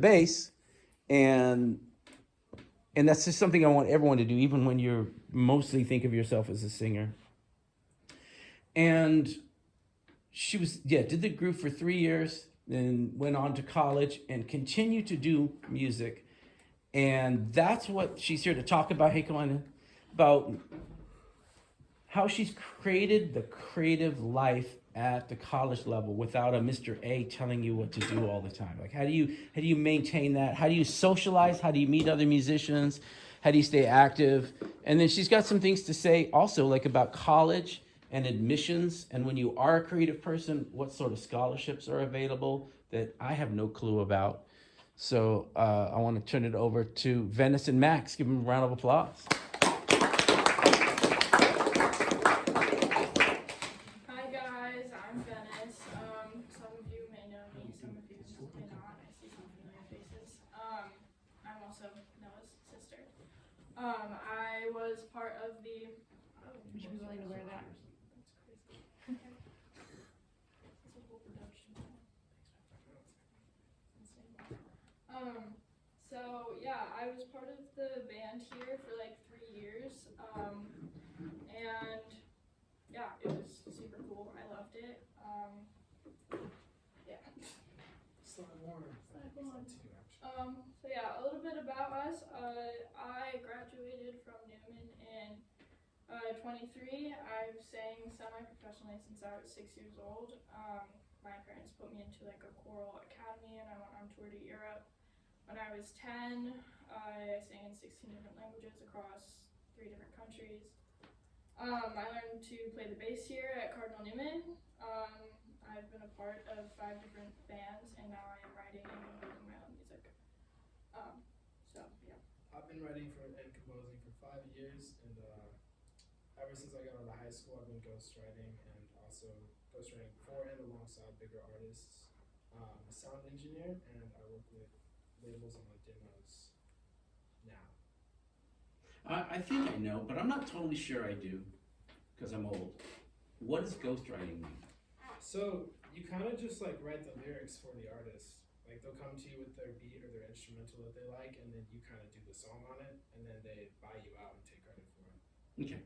bass, and that's just something I want everyone to do, even when you're mostly think of yourself as a singer. And she did the group for 3 years, then went on to college and continued to do music. And that's what she's here to talk about. Hey, come on in. About how she's created the creative life at the college level without a Mr. A telling you what to do all the time. Like, how do you maintain that? How do you socialize? How do you meet other musicians? How do you stay active? And then she's got some things to say also, like about college and admissions, and when you are a creative person, what sort of scholarships are available that I have no clue about. So I want to turn it over to Venice and Max. Give them a round of applause. Hi guys, I'm Venice. Some of you may know me, some of you may not. I see some familiar faces. I'm also Noah's sister. I was part of the. Oh, you should be willing to wear that. That's crazy. This is a whole production. So yeah, I was part of the band here for like 3 years. And yeah, it was super cool. I loved it. Yeah. Slide one. So yeah, a little bit about us. I graduated from Newman in 23. I've sang semi-professionally since I was 6 years old. My parents put me into like a choral academy, and I went on tour to Europe. When I was 10, I sang in 16 different languages across 3 different countries. I learned to play the bass here at Cardinal Newman. I've been a part of 5 different bands, and now I am writing and composing my own music. So yeah. I've been writing and composing for 5 years, and ever since I got out of high school, I've been ghostwriting and also ghostwriting for and alongside bigger artists. I'm a sound engineer, and I work with labels on my demos now. I think I know, but I'm not totally sure I do, because I'm old. What does ghostwriting mean? So you kind of just like write the lyrics for the artist. Like they'll come to you with their beat or their instrumental that they like, and then you kind of do the song on it, and then they buy you out and take credit for it. Okay.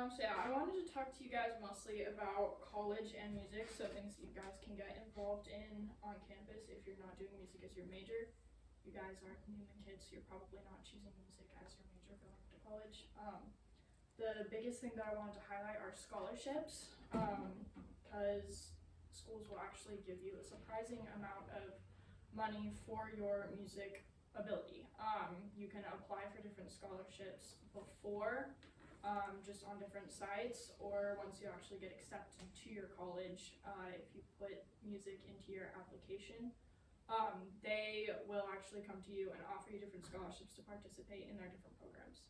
So yeah, I wanted to talk to you guys mostly about college and music, so things that you guys can get involved in on campus if you're not doing music as your major. You guys aren't Newman kids, so you're probably not choosing music as your major going to college. The biggest thing that I wanted to highlight are scholarships, because schools will actually give you a surprising amount of money for your music ability. You can apply for different scholarships before, just on different sites, or once you actually get accepted to your college, if you put music into your application, they will actually come to you and offer you different scholarships to participate in their different programs.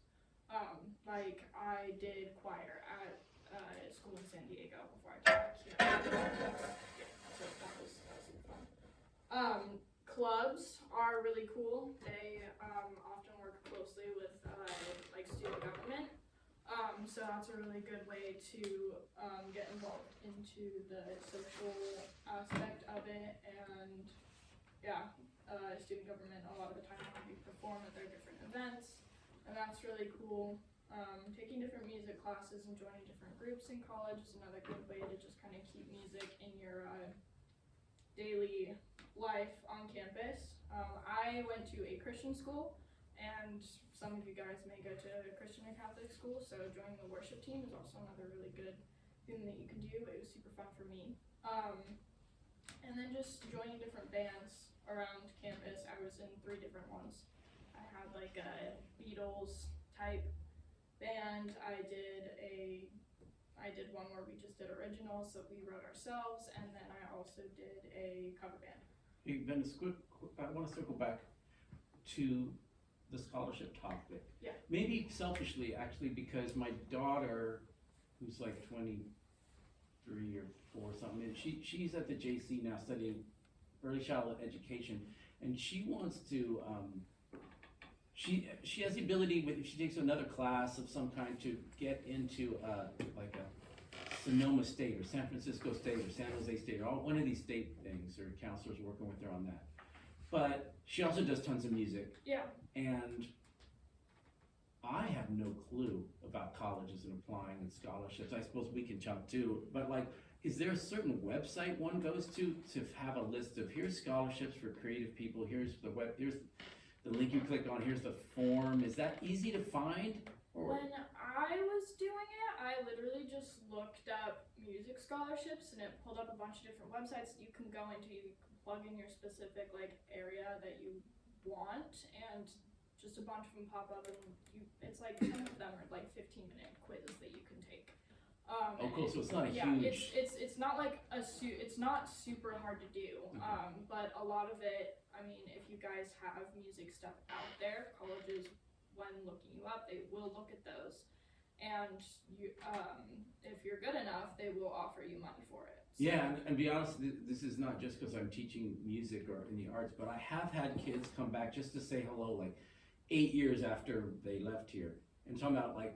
Like I did choir at school in San Diego before I came back here. So that was super fun. Clubs are really cool. They often work closely with like student government. So that's a really good way to get involved into the social aspect of it, and yeah, student government a lot of the time we perform at their different events, and that's really cool. Taking different music classes and joining different groups in college is another good way to just kind of keep music in your daily life on campus. I went to a Christian school, and some of you guys may go to a Christian or Catholic school, so joining the worship team is also another really good thing that you can do. It was super fun for me. And then just joining different bands around campus. I was in 3 different ones. I had like a Beatles type band. I did one where we just did originals that we wrote ourselves, and then I also did a cover band. Hey, Venice, I want to circle back to the scholarship topic. Yeah. Maybe selfishly, actually, because my daughter, who's like 23 or 4 something, and she's at the JC now studying early childhood education, and she wants to, she has the ability, if she takes another class of some kind, to get into like a Sonoma State or San Francisco State or San Jose State, or one of these state things, or counselors working with her on that. But she also does tons of music. Yeah. And I have no clue about colleges and applying and scholarships. I suppose we can jump too, but like, is there a certain website one goes to have a list of here's scholarships for creative people, here's the link you click on, here's the form? Is that easy to find? Or? When I was doing it, I literally just looked up music scholarships and it pulled up a bunch of different websites that you can go into. You can plug in your specific like area that you want, and just a bunch of them pop up, and it's like some of them are like 15-minute quizzes that you can take. Oh, cool. So it's not a huge. Yeah, it's not like it's not super hard to do. But a lot of it, I mean, if you guys have music stuff out there, colleges, when looking you up, they will look at those, and you, if you're good enough, they will offer you money for it. So. Yeah, and be honest, this is not just because I'm teaching music or in the arts, but I have had kids come back just to say hello, like 8 years after they left here, and talking about like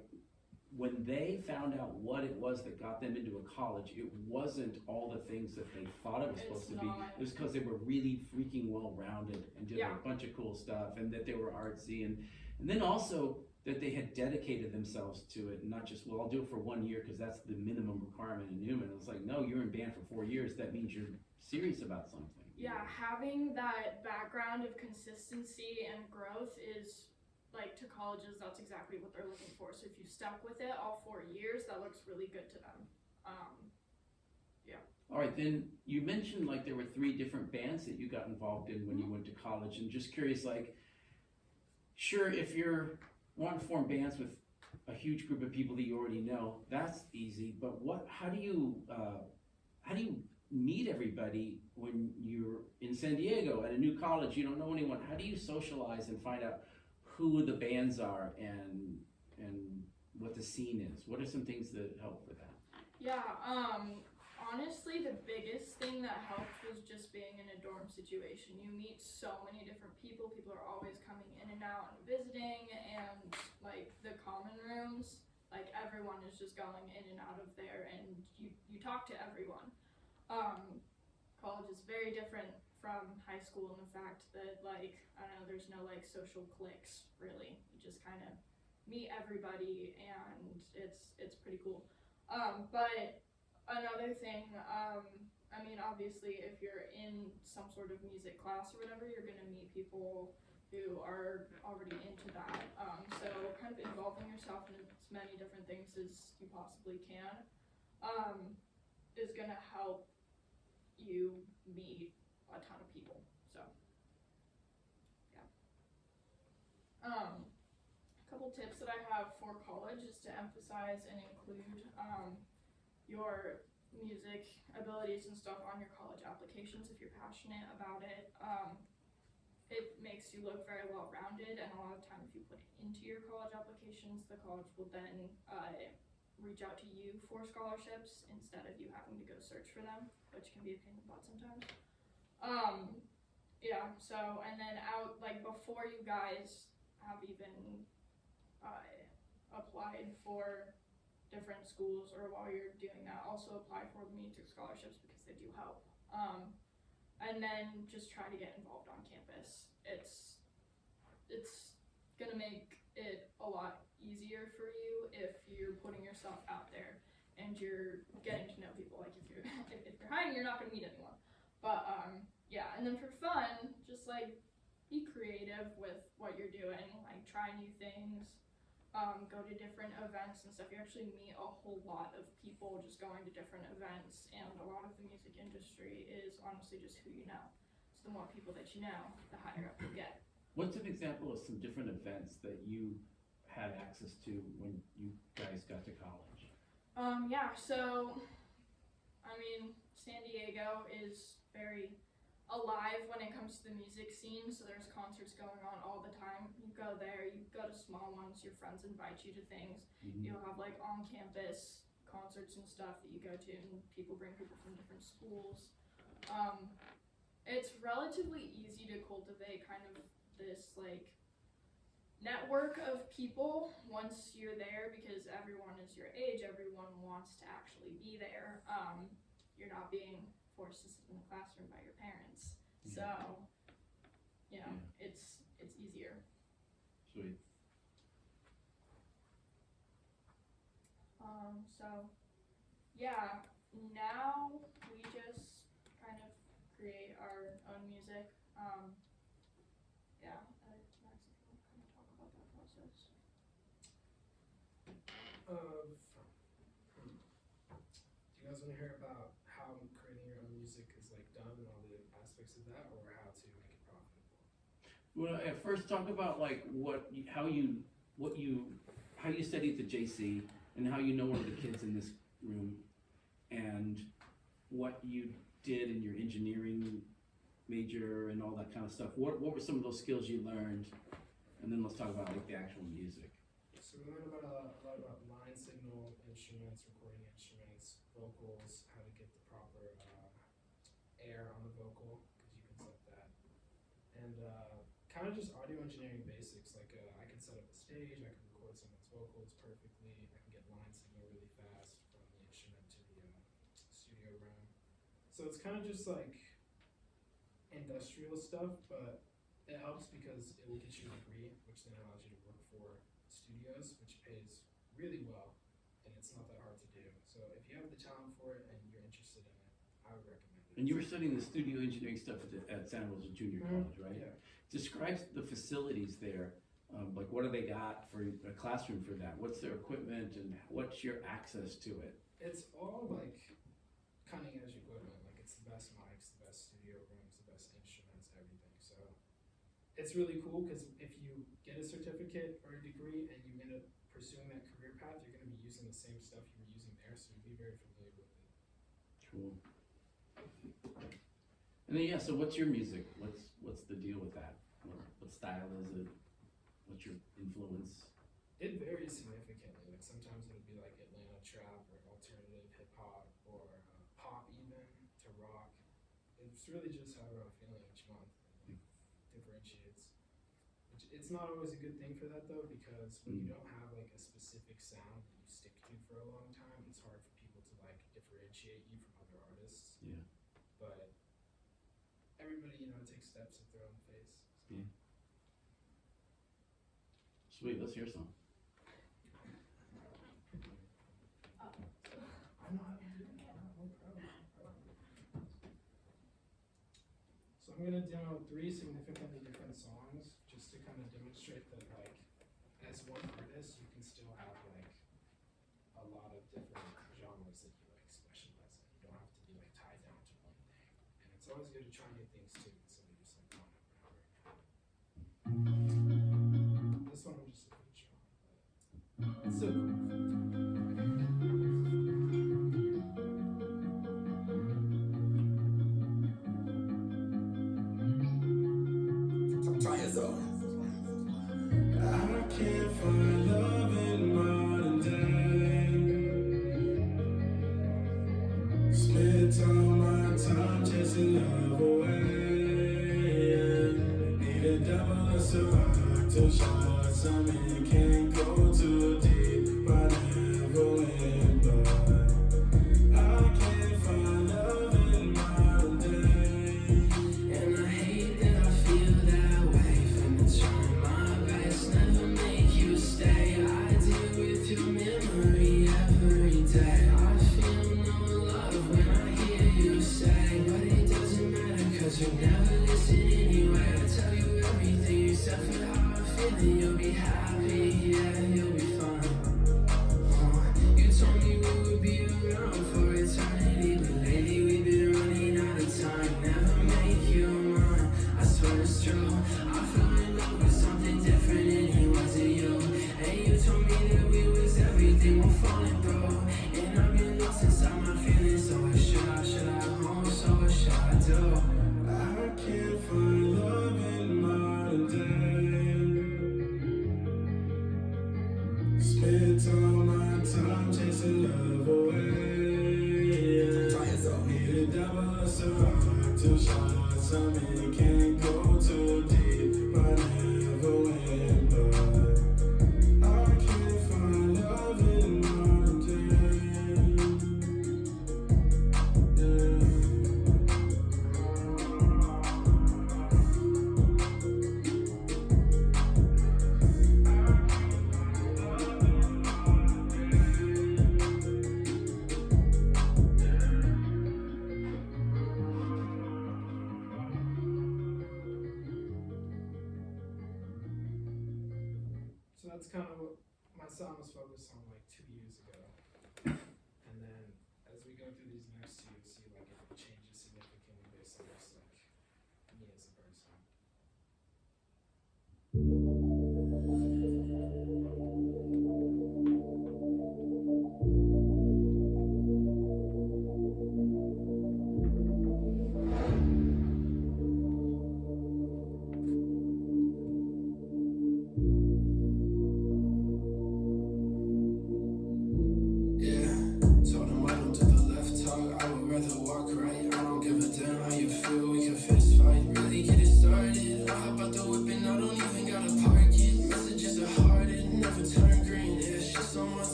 when they found out what it was that got them into a college, it wasn't all the things that they thought it was supposed to be. It was because they were really freaking well-rounded and did like, a bunch of cool stuff, and that they were artsy, and then also that they had dedicated themselves to it, and not just, well, I'll do it for 1 year because that's the minimum requirement in Newman. It was like, no, you're in band for 4 years. That means you're serious about something. Yeah, having that background of consistency and growth is, like, to colleges, that's exactly what they're looking for. So if you stuck with it all 4 years, that looks really good to them. Yeah. All right, then you mentioned like there were 3 different bands that you got involved in when you went to college, and just curious, like, sure, if you're wanting to form bands with a huge group of people that you already know, that's easy. But how do you meet everybody when you're in San Diego at a new college? You don't know anyone. How do you socialize and find out who the bands are and what the scene is? What are some things that help with that? Yeah, honestly, the biggest thing that helped was just being in a dorm situation. You meet so many different people. People are always coming in and out and visiting, and like the common rooms, like everyone is just going in and out of there, and you talk to everyone. College is very different from high school in the fact that, like, I don't know, there's no like social cliques really. You just kind of meet everybody, and it's pretty cool. But another thing, I mean, obviously, if you're in some sort of music class or whatever, you're gonna meet people who are already into that. So kind of involving yourself in as many different things as you possibly can is gonna help you meet a ton of people. So, yeah. A couple tips that I have for college is to emphasize and include your music abilities and stuff on your college applications if you're passionate about it. It makes you look very well-rounded, and a lot of time if you put it into your college applications, the college will then reach out to you for scholarships instead of you having to go search for them, which can be a pain in the butt sometimes. Yeah, so, and then like before you guys have even applied for different schools, or while you're doing that, also apply for the music scholarships because they do help. And then just try to get involved on campus. It's gonna make it a lot easier for you if you're putting yourself out there and you're getting to know people. Like if you're hiding, you're not gonna meet anyone. But yeah, and then for fun, just like be creative with what you're doing, like try new things. Go to different events and stuff. You actually meet a whole lot of people just going to different events, and a lot of the music industry is honestly just who you know. So the more people that you know, the higher up you get. What's an example of some different events that you had access to when you guys got to college? Yeah, so, I mean, San Diego is very alive when it comes to the music scene, so there's concerts going on all the time. You go there, you go to small ones, your friends invite you to things. You'll have like on-campus concerts and stuff that you go to, and people bring people from different schools. It's relatively easy to cultivate kind of this like network of people once you're there, because everyone is your age, everyone wants to actually be there. You're not being forced to sit in the classroom by your parents, so it's easier. Sweet. So yeah, now we just kind of create our own music. Yeah, Max, if you want to kind of talk about that process. Do you guys want to hear about how creating your own music is like done and all the aspects of that, or how to make it profitable? Well, at first talk about like how you studied at the JC and how you know one of the kids in this room and what you did in your engineering major and all that kind of stuff. What were some of those skills you learned? And then let's talk about like the actual music. So we learned a lot about line signal instruments, recording instruments, vocals, how to get the proper air on the vocal, because you can set that. And kind of just audio engineering basics, like I can set up a stage, I can record someone's vocals perfectly, I can get line signal really fast from the instrument to the studio room. So it's kind of just like industrial stuff, but it helps because it will get you a degree, which then allows you to work for studios, which pays really well, and it's not that hard to do. So if you have the talent for it and you're interested in it, I would recommend it. And you were studying the studio engineering stuff at Santa Rosa Junior College, right? Yeah. Describe the facilities there. Like what do they got for a classroom for that? What's their equipment and what's your access to it? It's all like cutting edge equipment. Like it's the best mics, the best studio rooms, the best instruments, everything. So it's really cool because if you get a certificate or a degree and you end up pursuing that career path, you're going to be using the same stuff you were using there, so you'll be very familiar with it. Cool. And then so what's your music? What's the deal with that? What style is it? What's your influence? It varies significantly. Like sometimes it'll be like Atlanta trap or alternative hip hop or pop even to rock. It's really just however I'm feeling each month. And differentiates. Which it's not always a good thing for that though, because when you don't have like a specific sound that you stick to for a long time, it's hard for people to like differentiate you from other artists. Yeah. But everybody, takes steps at their own pace. So. Yeah. Sweet, let's hear some. I'm not doing that. No problem. So I'm gonna demo 3 significantly different songs just to kind of demonstrate that like as one artist you can still have like a lot of different genres that you like specialize in. You don't have to be like tied down to one thing. And it's always good to try new things too instead of just like going forever. This one I'm just a feature on, but it's still cool. Can't go too deep, but never went back. that's kind of what my sound was focused on like 2 years ago. And then as we go through these next two, you'll see like it changes significantly based on just like me as a person.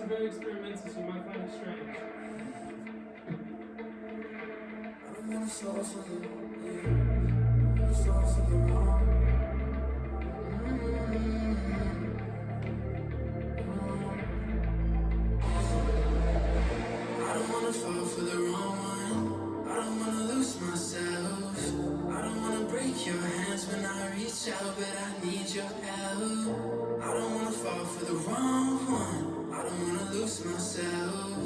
Very experimental, so you might find it strange. I don't wanna fall for the wrong. I don't wanna fall for the wrong one. I don't wanna lose myself. I don't wanna break your hands when I reach out, but I need your help. I don't wanna fall for the wrong one. I don't wanna lose myself.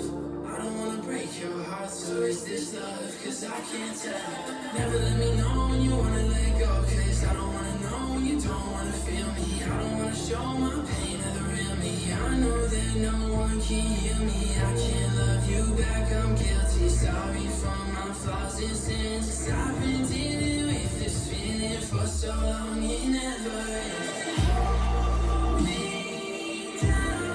I don't wanna break your heart, so is this love? Cause I can't tell. Never let me know when you wanna let go, cause I don't wanna know when you don't wanna feel me. I don't wanna show my pain to the real me. I know that no one can heal me. I can't love you back, I'm guilty. Sorry for my flaws and sins, 'cause I've been dealing with this feeling for so long, it never ends. Hold me down.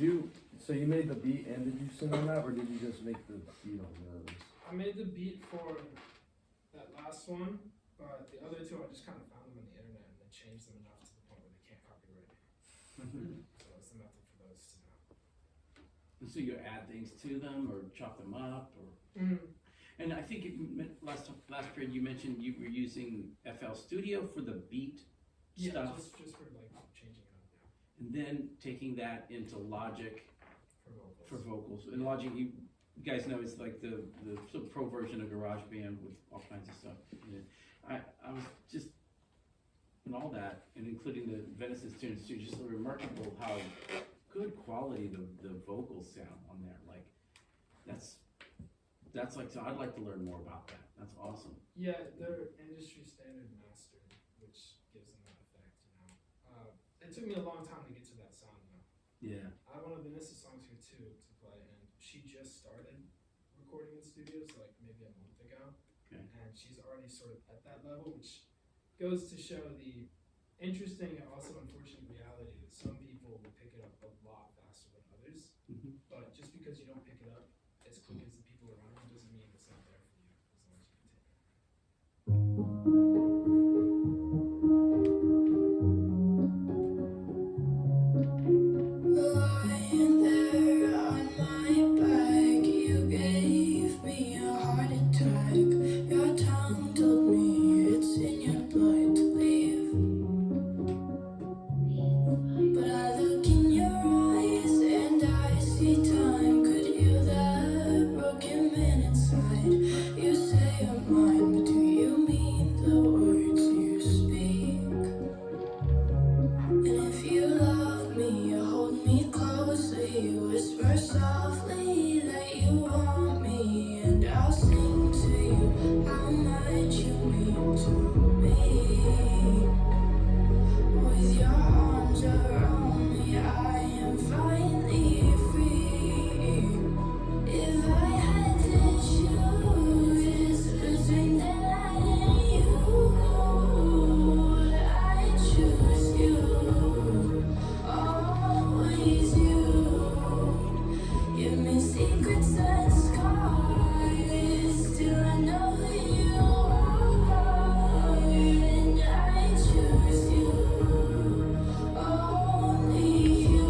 So you made the beat and did you sing on that, or did you just make the beat on those? I made the beat for that last one, but the other two I just kind of found them on the internet and then changed them enough to the point where they can't copyright me. So it's the method for those two now. So you add things to them or chop them up or? Mm-hmm. And I think last period you mentioned you were using FL Studio for the beat Yeah, stuff. just for like changing it up, yeah. And then taking that into Logic For vocals. for vocals. And Logic, you guys know, is like the sort of pro version of GarageBand with all kinds of stuff in it. I was just, in all that, and including the Venice Suard too, just remarkable how good quality the vocals sound on there. Like, that's like, so I'd like to learn more about that. That's awesome. Yeah, they're industry standard mastered, which gives them that effect, you know. It took me a long time to get to that sound, though. Yeah. I have one of Vanessa's songs here too to play, and she just started recording in studios like maybe a month ago. Okay. And she's already sort of at that level, which goes to show the interesting and also unfortunate reality that some people will pick it up a lot faster than others. Mm-hmm. But just because you don't pick it up as quick as the people around you doesn't mean it's not there for you as long as you can take it. Lying there on my back, you gave me a heart attack. Your tongue told me it's in your blood to leave. But I look in your eyes and I see time. Could heal that broken man inside. You say I'm mine, but do you mean the words you speak? And if you love me, you hold me closely, you whisper softly that you want me, and I'll sing to you how much you mean to me. With your arms around me, I am finally free. If I had to choose between that and you, I'd choose you, always you. Give me secrets and scars, till I know who you are, and I choose you, only you.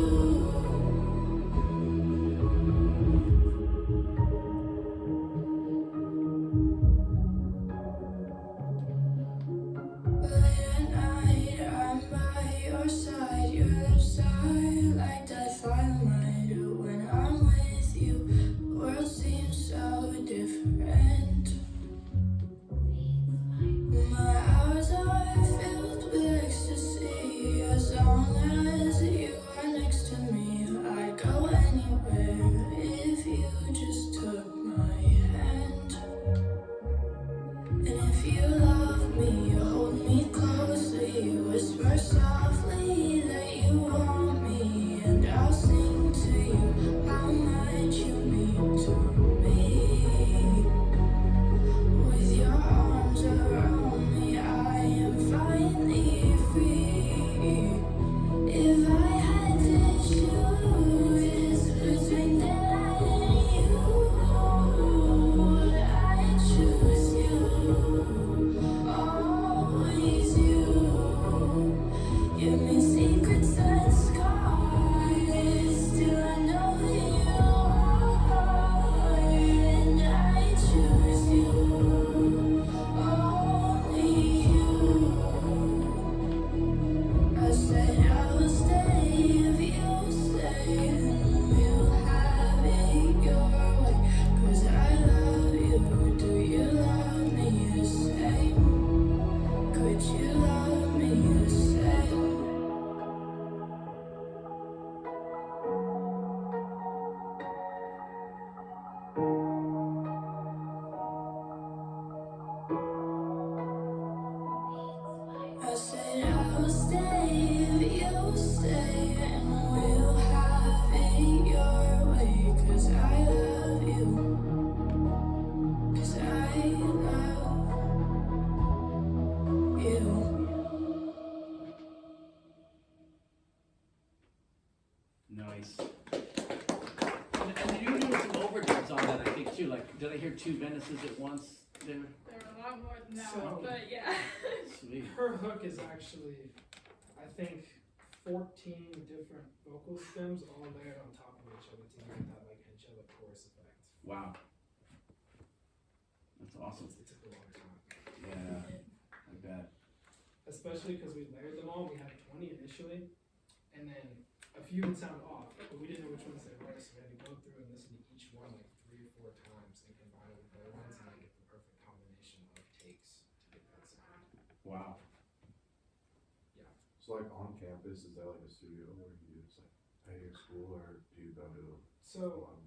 Late at night, I'm by your side. Your lips are like dynamite. When I'm with you, the world seems so different. My hours are filled with ecstasy. As long as you are next to me, I'd go anywhere if you just took my hand. And if you love me, you hold me closely, you whisper softly that you want me, and I'll sing to you how much you mean to me. With your arms around me, I am finally free. If I had to choose between that and you, I'd choose you, always you. Give me secrets and scars, till I know who you are, and I choose you, only you. I said I will stay if you stay, and we'll have it your way. 'Cause I love you. Do you love me the same? Could you love me the same? I said I will stay if you stay, and we'll have it your way. 'Cause I love you. 'Cause I love you. Nice. too, like, did I hear 2 Venices at once there? There are a lot more than that, So- but yeah. Sweet. Her hook is actually, I think, 14 different vocal stems all layered on top of each other to give that like angelic chorus effect. Wow. That's awesome. It took a long time. Yeah, I bet. Especially because we layered them all. We had 20 initially, and then a few would sound off, but we didn't know which ones they were, so we had to go through and listen to each one like 3 or 4 times and combine it with other ones and like get the perfect combination of takes to get that sound. Wow. So like on campus, is that like a studio where you just like pay your school, or do you go to So one?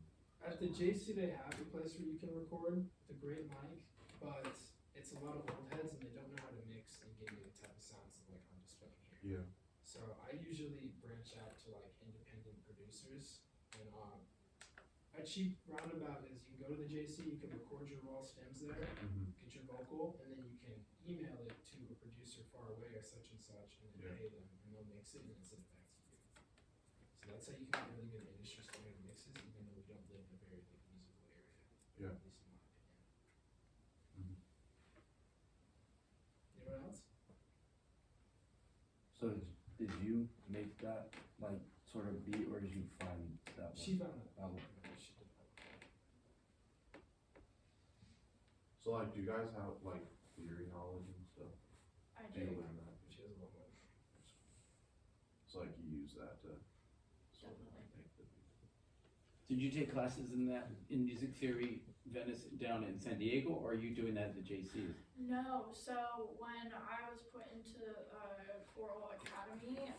at the JC they have a place where you can record with a great mic, but it's a lot of old heads and they don't know how to mix and give you the type of sounds that like I'm displaying here. Yeah. So I usually branch out to like independent producers, and a cheap roundabout is you can go to the JC, you can record your raw stems there, Mm-hmm. get your vocal, and then you can email it to a producer far away or such and such, and then Yeah. pay them, and they'll mix it and then send it back to you. So that's how you can get really good industry standard mixes, even though we don't live in a very like musical area. Yeah. At least in my opinion. Mhm. Anyone else? So did you make that like sort of beat, or did you find that one? She found that. Oh. She did that. So like, do you guys have like theory knowledge and stuff? I Do you do. learn that? She has a long way. So like you use that to sort of Definitely. make the beat. Did you take classes in that, in music theory, Venice, down in San Diego, or are you doing that at the JCs? No, so when I was put into choral academy,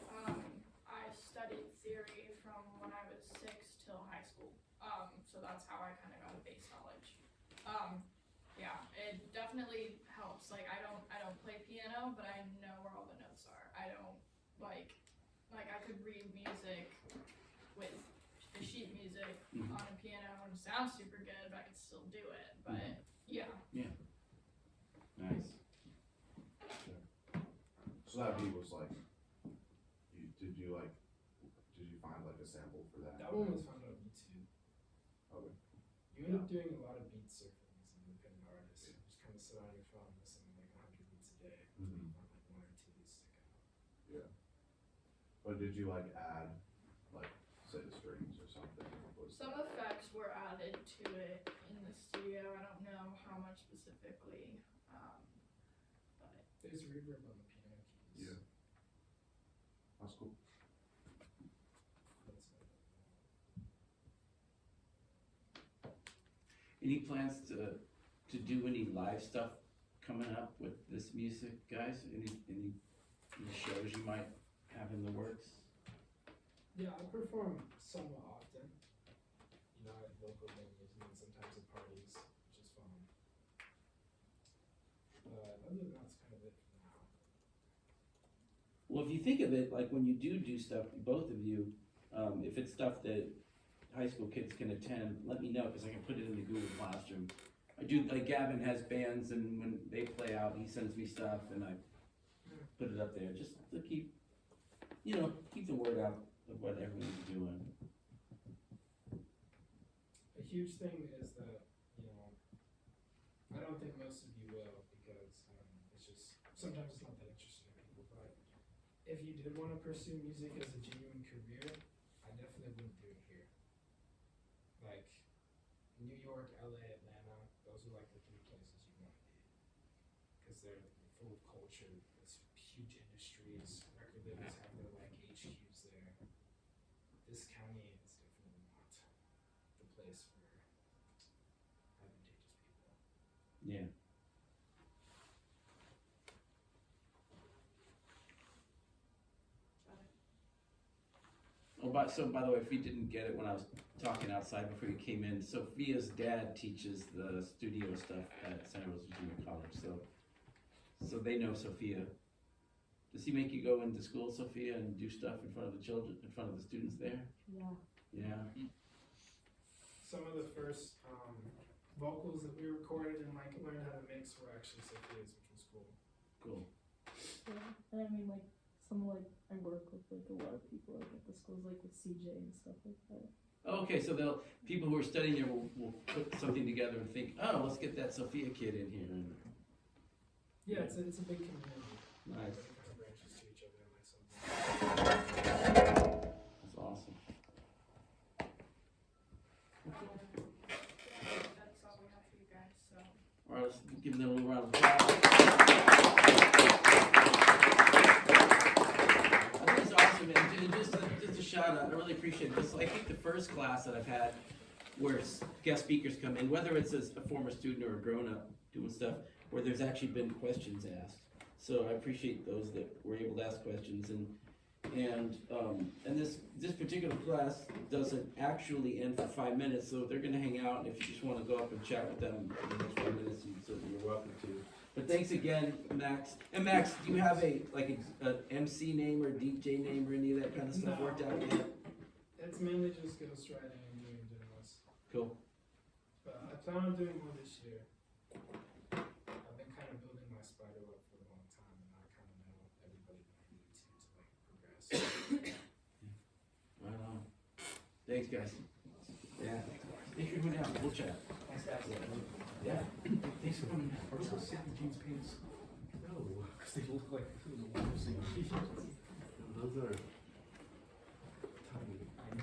I studied theory from when I was 6 till high school. So that's how I kind of got a base knowledge. Yeah, it definitely helps. Like I don't play piano, but I know where all the notes are. I don't like I could read music with the sheet music Mhm. on a piano and it sounds super good, but I could still do it. But yeah. Nice. So that beat was like, did you find like a sample for that? That one was found on YouTube. Okay. You end up doing a lot of beat surfing as an independent artist. You just kind of sit on your phone and listen to like 100 beats a day. Mhm. Find like 1 or 2 that stick out. Yeah. But did you like add, like, say the strings or something? Was Some effects were added to it in the studio. I don't know how much specifically, but There's reverb on the piano keys. Yeah. That's cool. That's it. Any plans to do any live stuff coming up with this music, guys? Any shows you might have in the works? Yeah, I perform somewhat often. You know, at local venues and then sometimes at parties, which is fun. But other than that, it's kind of it for now. Well, if you think of it, like when you do stuff, both of you, if it's stuff that high school kids can attend, let me know, because I can put it in the Google Classroom. I do, like Gavin has bands, and when they play out, he sends me stuff, and I put it up there, just to keep the word out of what everyone's doing. A huge thing is that, you know, I don't think most of you will because it's just, sometimes it's not that interesting to people, but if you did want to pursue music as a genuine career, I definitely wouldn't do it here. Like, New York, LA, Atlanta, those are like the 3 places you want to be. Because they're full of culture, it's huge industries, record labels have their like HQs there. This county is definitely not the place for advantageous people. Yeah. Oh, by the way, if you didn't get it when I was talking outside before you came in, Sophia's dad teaches the studio stuff at Santa Rosa Junior College, so they know Sophia. Does he make you go into school, Sophia, and do stuff in front of the children, in front of the students there? Yeah. Yeah. Some of the first vocals that we recorded and like learned how to mix were actually Sophia's, which was cool. Cool. Yeah. And I mean, like, some, like, I work with, like, a lot of people, like, at the schools, like, with CJ and stuff like that. Okay, so people who are studying there will put something together and think, oh, let's get that Sophia kid in here. Yeah, it's a big community. Nice. Everybody kind of branches to each other and like something. That's awesome. That's all we have for you guys, so. All right, let's give them a little round of applause. I think it's awesome, and just a shout out. I really appreciate it. This, I think the first class that I've had where guest speakers come in, whether it's a former student or a grown up doing stuff, where there's actually been questions asked. So I appreciate those that were able to ask questions, and this particular class doesn't actually end for 5 minutes, so they're gonna hang out, and if you just wanna go up and chat with them for the next 5 minutes, you're welcome to. But thanks again, Max. And Max, do you have a MC name or DJ name or any of that kind of stuff No. worked out yet? It's mainly just ghostwriting and doing demos. Cool. But I plan on doing more this year. I've been kind of building my spider web for a long time, and I kind of know everybody that I need to like progress. Right on. Thanks, guys. Yeah. Thanks for coming out. We'll chat. Thanks, guys. Yeah. Thanks for coming out. Are those Sydney jeans pants? No, because they look like those are.